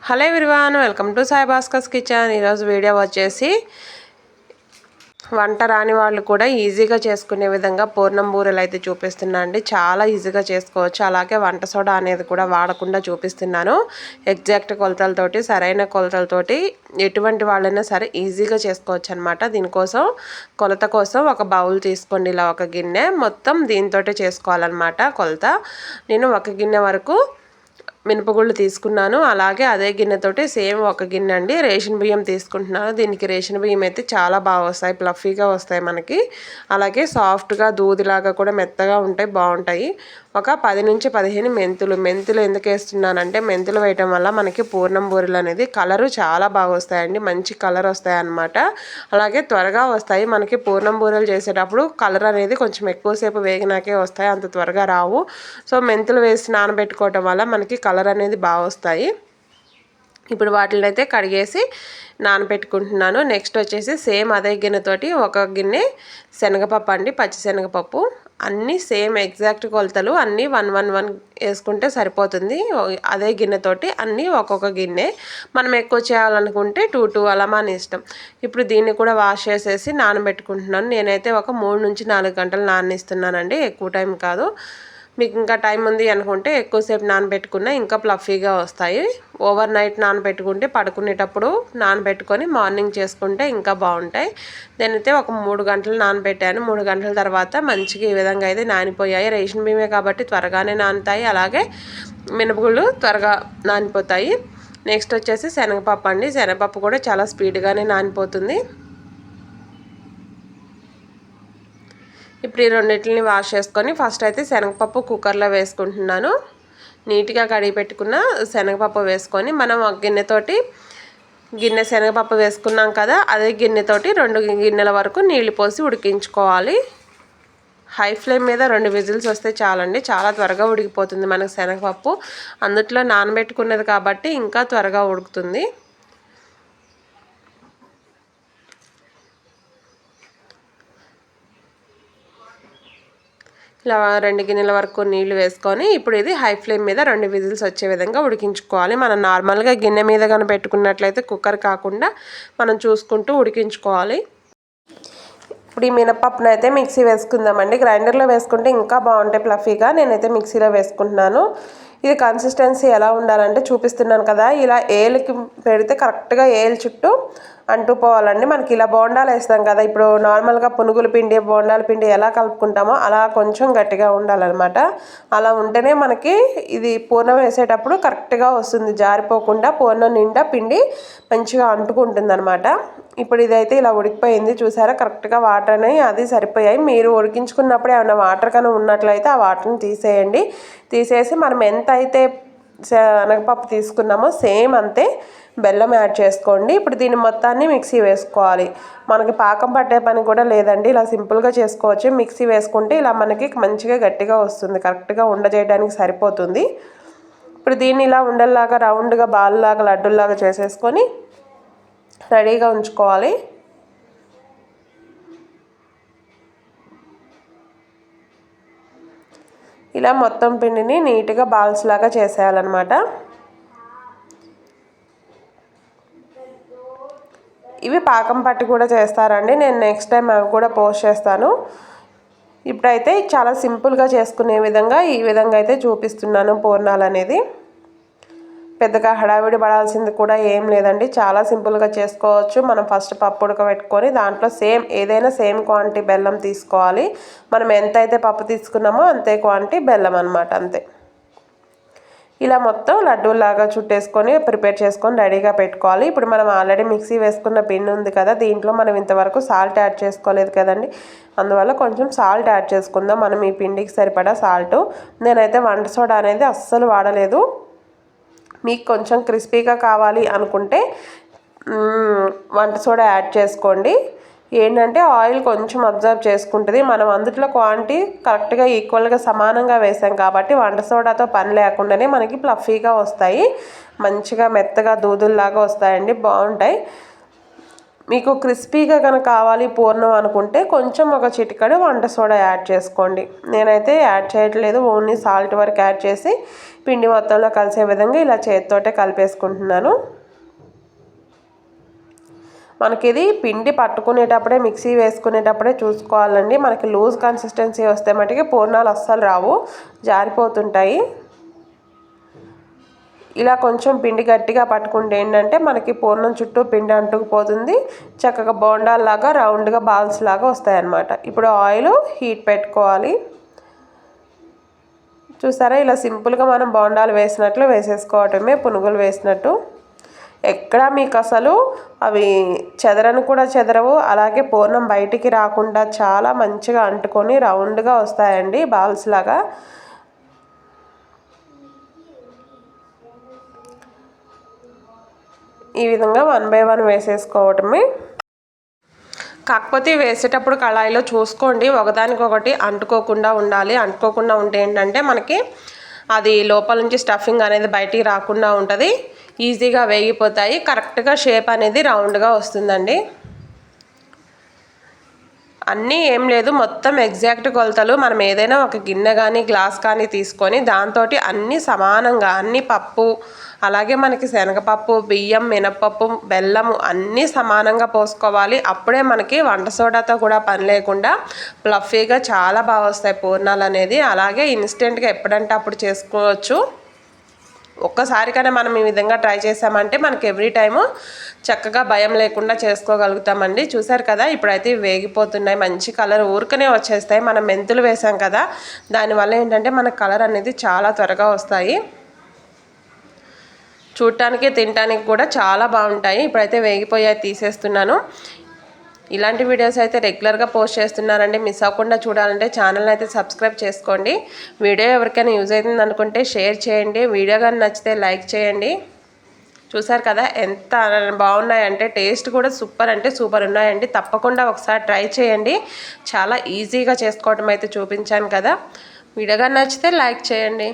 Hello everyone, welcome to Sai Bhaskar's kitchen. ఈరోజు video వచ్చేసి వంట రాని వాళ్ళు కూడా ఈజీగా చేసుకునే విధంగా పూర్ణం బూరెలు అయితే చూపిస్తున్నా అండి. చాలా ఈజీగా చేసుకోవచ్చు. అలాగే వంట సోడా అనేది కూడా వాడకుండా చూపిస్తున్నాను. ఎగ్జాక్ట్ కొలతలతోటి, సరైన కొలతలతోటి ఎటువంటి వాళ్ళైనా సరే ఈజీగా చేసుకోవచ్చు అనమాట. దీనికోసం కొలత కోసం ఒక బౌల్ తీసుకోండి, ఇలా ఒక గిన్నె మొత్తం దీంతో చేసుకోవాలన్నమాట. కొలత నేను ఒక గిన్నె వరకు మినపగుళ్ళు తీసుకున్నాను. అలాగే అదే గిన్నెతోటి సేమ్ ఒక గిన్నె అండి రేషన్ బియ్యం తీసుకుంటున్నాను. దీనికి రేషన్ బియ్యం అయితే చాలా బాగా వస్తాయి, ప్లఫీగా వస్తాయి మనకి. అలాగే సాఫ్ట్గా దూదిలాగా కూడా మెత్తగా ఉంటాయి, బాగుంటాయి. ఒక 10 నుంచి 15 మెంతులు ఎందుకు వేస్తున్నానంటే, మెంతులు వేయటం వల్ల మనకి పూర్ణం బూరెలు అనేది కలరు చాలా బాగా వస్తాయండి, మంచి కలర్ వస్తాయి అన్నమాట. అలాగే త్వరగా వస్తాయి మనకి. పూర్ణం బూరెలు చేసేటప్పుడు కలర్ అనేది కొంచెం ఎక్కువసేపు వేగినాకే వస్తాయి, అంత త్వరగా రావు. సో మెంతులు వేసి నానబెట్టుకోవటం వల్ల మనకి కలర్ అనేది బాగా వస్తాయి. ఇప్పుడు వాటిని అయితే కడిగేసి నానబెట్టుకుంటున్నాను. నెక్స్ట్ వచ్చేసి సేమ్ అదే గిన్నెతోటి ఒక గిన్నె శనగపప్పు అండి, పచ్చి శనగపప్పు. అన్నీ సేమ్ ఎగ్జాక్ట్ కొలతలు అన్నీ 1 వేసుకుంటే సరిపోతుంది. అదే గిన్నెతోటి అన్నీ ఒక్కొక్క గిన్నె. మనం ఎక్కువ చేయాలనుకుంటే 2 అలా మన ఇష్టం. ఇప్పుడు దీన్ని కూడా వాష్ చేసేసి నానబెట్టుకుంటున్నాను. నేనైతే ఒక 3 నుంచి 4 గంటలు నాననిస్తున్నానండి, ఎక్కువ టైం కాదు. మీకు ఇంకా టైం ఉంది అనుకుంటే ఎక్కువసేపు నానబెట్టుకున్నా ఇంకా ప్లఫీగా వస్తాయి. ఓవర్ నైట్ నానబెట్టుకుంటే పడుకునేటప్పుడు నానబెట్టుకొని మార్నింగ్ చేసుకుంటే ఇంకా బాగుంటాయి. నేనైతే ఒక 3 గంటలు నానబెట్టాను. 3 గంటల తర్వాత మంచిగా ఈ విధంగా అయితే నానిపోయాయి. రేషన్ బియ్యమే కాబట్టి త్వరగానే నానుతాయి, అలాగే మినపగుళ్ళు త్వరగా నానిపోతాయి. నెక్స్ట్ వచ్చేసి శనగపప్పు అండి. శనగపప్పు కూడా చాలా స్పీడ్గానే నానిపోతుంది. ఇప్పుడు ఈ రెండింటిని వాష్ చేసుకొని ఫస్ట్ అయితే శనగపప్పు కుక్కర్లో వేసుకుంటున్నాను. నీట్గా కడిగి పెట్టుకున్న శనగపప్పు వేసుకొని మనం ఒక గిన్నె శనగపప్పు వేసుకున్నాం కదా, అదే గిన్నెతోటి 2 గిన్నెల వరకు నీళ్లు పోసి ఉడికించుకోవాలి. హై ఫ్లేమ్ మీద 2 విజిల్స్ వస్తే చాలండి, చాలా త్వరగా ఉడికిపోతుంది మనకు శనగపప్పు. అందుట్లో నానబెట్టుకున్నది కాబట్టి ఇంకా త్వరగా ఉడుకుతుంది. ఇలా 2 గిన్నెల వరకు నీళ్లు వేసుకొని ఇప్పుడు ఇది హై ఫ్లేమ్ మీద 2 విజిల్స్ వచ్చే విధంగా ఉడికించుకోవాలి. మనం నార్మల్గా గిన్నె మీద కానీ పెట్టుకున్నట్లయితే కుక్కర్ కాకుండా మనం చూసుకుంటూ ఉడికించుకోవాలి. ఇప్పుడు ఈ మినపప్పును అయితే మిక్సీ వేసుకుందామండి. గ్రైండర్లో వేసుకుంటే ఇంకా బాగుంటాయి ప్లఫీగా. నేనైతే మిక్సీలో వేసుకుంటున్నాను. ఇది కన్సిస్టెన్సీ ఎలా ఉండాలంటే చూపిస్తున్నాను కదా, ఇలా ఏలుకి పెడితే కరెక్ట్గా ఏలు చుట్టూ అంటుపోవాలండి. మనకి ఇలా బోండాలు వేస్తాం కదా, ఇప్పుడు నార్మల్గా పునుగుల పిండి, బోండాల పిండి ఎలా కలుపుకుంటామో అలా కొంచెం గట్టిగా ఉండాలన్నమాట. అలా ఉంటేనే మనకి ఇది పూర్ణం వేసేటప్పుడు కరెక్ట్గా వస్తుంది, జారిపోకుండా పూర్ణం నిండా పిండి మంచిగా అంటుకుంటుంది అనమాట. ఇప్పుడు ఇదైతే ఇలా ఉడికిపోయింది చూసారా, కరెక్ట్గా వాటర్ అనేవి అది సరిపోయాయి. మీరు ఉడికించుకున్నప్పుడు ఏమైనా వాటర్ కానీ ఉన్నట్లయితే ఆ వాటర్ని తీసేయండి. తీసేసి మనం ఎంత అయితే శనగపప్పు తీసుకున్నామో సేమ్ అంతే బెల్లం యాడ్ చేసుకోండి. ఇప్పుడు దీన్ని మొత్తాన్ని మిక్సీ వేసుకోవాలి. మనకి పాకం పట్టే పని కూడా లేదండి, ఇలా సింపుల్గా చేసుకోవచ్చు. మిక్సీ వేసుకుంటే ఇలా మనకి మంచిగా గట్టిగా వస్తుంది, కరెక్ట్గా ఉండజేయడానికి సరిపోతుంది. ఇప్పుడు దీన్ని ఇలా ఉండల్లాగా రౌండ్గా బాల్లాగా లడ్డుల్లాగా చేసేసుకొని రెడీగా ఉంచుకోవాలి. ఇలా మొత్తం పిండిని నీట్గా బాల్స్ లాగా చేసేయాలన్నమాట. ఇవి పాకం పట్టి కూడా చేస్తారండి, నేను నెక్స్ట్ టైం అవి కూడా పోస్ట్ చేస్తాను. ఇప్పుడైతే చాలా సింపుల్గా చేసుకునే విధంగా ఈ విధంగా అయితే చూపిస్తున్నాను పూర్ణాలు అనేది. పెద్దగా హడావిడి పడాల్సింది కూడా ఏం లేదండి, చాలా సింపుల్గా చేసుకోవచ్చు. మనం ఫస్ట్ పప్పు ఉడకబెట్టుకొని దాంట్లో ఏదైనా సేమ్ క్వాంటిటీ బెల్లం తీసుకోవాలి. మనం ఎంత అయితే పప్పు తీసుకున్నామో అంతే క్వాంటిటీ బెల్లం అనమాట, అంతే. ఇలా మొత్తం లడ్డూలాగా చుట్టేసుకొని ప్రిపేర్ చేసుకొని రెడీగా పెట్టుకోవాలి. ఇప్పుడు మనం ఆల్రెడీ మిక్సీ వేసుకున్న పిండి ఉంది కదా, దీంట్లో మనం ఇంతవరకు సాల్ట్ యాడ్ చేసుకోలేదు కదండి, అందువల్ల కొంచెం సాల్ట్ యాడ్ చేసుకుందాం మనం ఈ పిండికి సరిపడా సాల్ట్. నేనైతే వంట సోడా అనేది అస్సలు వాడలేదు. మీకు కొంచెం క్రిస్పీగా కావాలి అనుకుంటే వంట సోడా యాడ్ చేసుకోండి. ఏంటంటే ఆయిల్ కొంచెం అబ్జర్వ్ చేసుకుంటుంది. మనం అందుట్లో క్వాంటిటీ కరెక్ట్గా ఈక్వల్గా సమానంగా వేసాం కాబట్టి వంట సోడాతో పని లేకుండానే మనకి ప్లఫీగా వస్తాయి, మంచిగా మెత్తగా దూదుల్లాగా వస్తాయండి, బాగుంటాయి. మీకు క్రిస్పీగా కనుక కావాలి పూర్ణం అనుకుంటే కొంచెం ఒక చిటికెడు వంట సోడా యాడ్ చేసుకోండి. నేనైతే యాడ్ చేయట్లేదు, ఓన్లీ సాల్ట్ వరకు యాడ్ చేసి పిండి మొత్తంలో కలిసే విధంగా ఇలా చేతితోటే కలిపేసుకుంటున్నాను. మనకి ఇది పిండి పట్టుకునేటప్పుడే మిక్సీ వేసుకునేటప్పుడే చూసుకోవాలండి. మనకి లూజ్ కన్సిస్టెన్సీ వస్తే మటుకి పూర్ణాలు అస్సలు రావు, జారిపోతుంటాయి. ఇలా కొంచెం పిండి గట్టిగా పట్టుకుంటే ఏంటంటే మనకి పూర్ణం చుట్టూ పిండి అంటుకుపోతుంది, చక్కగా బోండాల్లాగా రౌండ్గా బాల్స్ లాగా వస్తాయన్నమాట. ఇప్పుడు ఆయిల్ హీట్ పెట్టుకోవాలి. చూసారా, ఇలా సింపుల్గా మనం బోండాలు వేసినట్లు వేసేసుకోవటమే, పునుగులు వేసినట్టు. ఎక్కడ మీకు అసలు అవి చెదరను కూడా చెదరవు, అలాగే పూర్ణం బయటికి రాకుండా చాలా మంచిగా అంటుకొని రౌండ్గా వస్తాయండి బాల్స్ లాగా. ఈ విధంగా 1 బై 1 వేసేసుకోవటమే. కాకపోతే వేసేటప్పుడు కళాయిలో చూసుకోండి, ఒకదానికొకటి అంటుకోకుండా ఉండాలి. అంటుకోకుండా ఉంటే ఏంటంటే మనకి అది లోపల నుంచి స్టఫింగ్ అనేది బయటికి రాకుండా ఉంటుంది, ఈజీగా వేగిపోతాయి, కరెక్ట్గా షేప్ అనేది రౌండ్గా వస్తుందండి. అన్నీ ఏం లేదు, మొత్తం ఎగ్జాక్ట్ కొలతలు. మనం ఏదైనా ఒక గిన్నె కానీ గ్లాస్ కానీ తీసుకొని దాంతో అన్నీ సమానంగా, అన్ని పప్పు అలాగే మనకి శనగపప్పు, బియ్యం, మినపప్పు, బెల్లము అన్నీ సమానంగా పోసుకోవాలి. అప్పుడే మనకి వంట సోడాతో కూడా పని లేకుండా ఫ్లఫీగా చాలా బాగా వస్తాయి పూర్ణాలు అనేది. అలాగే ఇన్స్టెంట్గా ఎప్పుడంటే అప్పుడు చేసుకోవచ్చు. ఒక్కసారికైనా మనం ఈ విధంగా ట్రై చేసామంటే మనకి ఎవ్రీ టైము చక్కగా భయం లేకుండా చేసుకోగలుగుతామండి. చూసారు కదా, ఇప్పుడైతే వేగిపోతున్నాయి, మంచి కలర్ ఊరికనే వచ్చేస్తాయి. మనం మెంతులు వేసాం కదా, దానివల్ల ఏంటంటే మన కలర్ అనేది చాలా త్వరగా వస్తాయి, చూడటానికి తినడానికి కూడా చాలా బాగుంటాయి. ఇప్పుడైతే వేగిపోయాయి, తీసేస్తున్నాను. ఇలాంటి వీడియోస్ అయితే రెగ్యులర్గా పోస్ట్ చేస్తున్నానండి. మిస్ అవ్వకుండా చూడాలంటే ఛానల్ అయితే సబ్స్క్రైబ్ చేసుకోండి. వీడియో ఎవరికైనా యూజ్ అవుతుంది అనుకుంటే షేర్ చేయండి. వీడియో కానీ నచ్చితే లైక్ చేయండి. చూసారు కదా ఎంత బాగున్నాయంటే, టేస్ట్ కూడా సూపర్ అంటే సూపర్ ఉన్నాయండి. తప్పకుండా ఒకసారి ట్రై చేయండి. చాలా ఈజీగా చేసుకోవడం అయితే చూపించాను కదా. వీడియో కానీ నచ్చితే లైక్ చేయండి.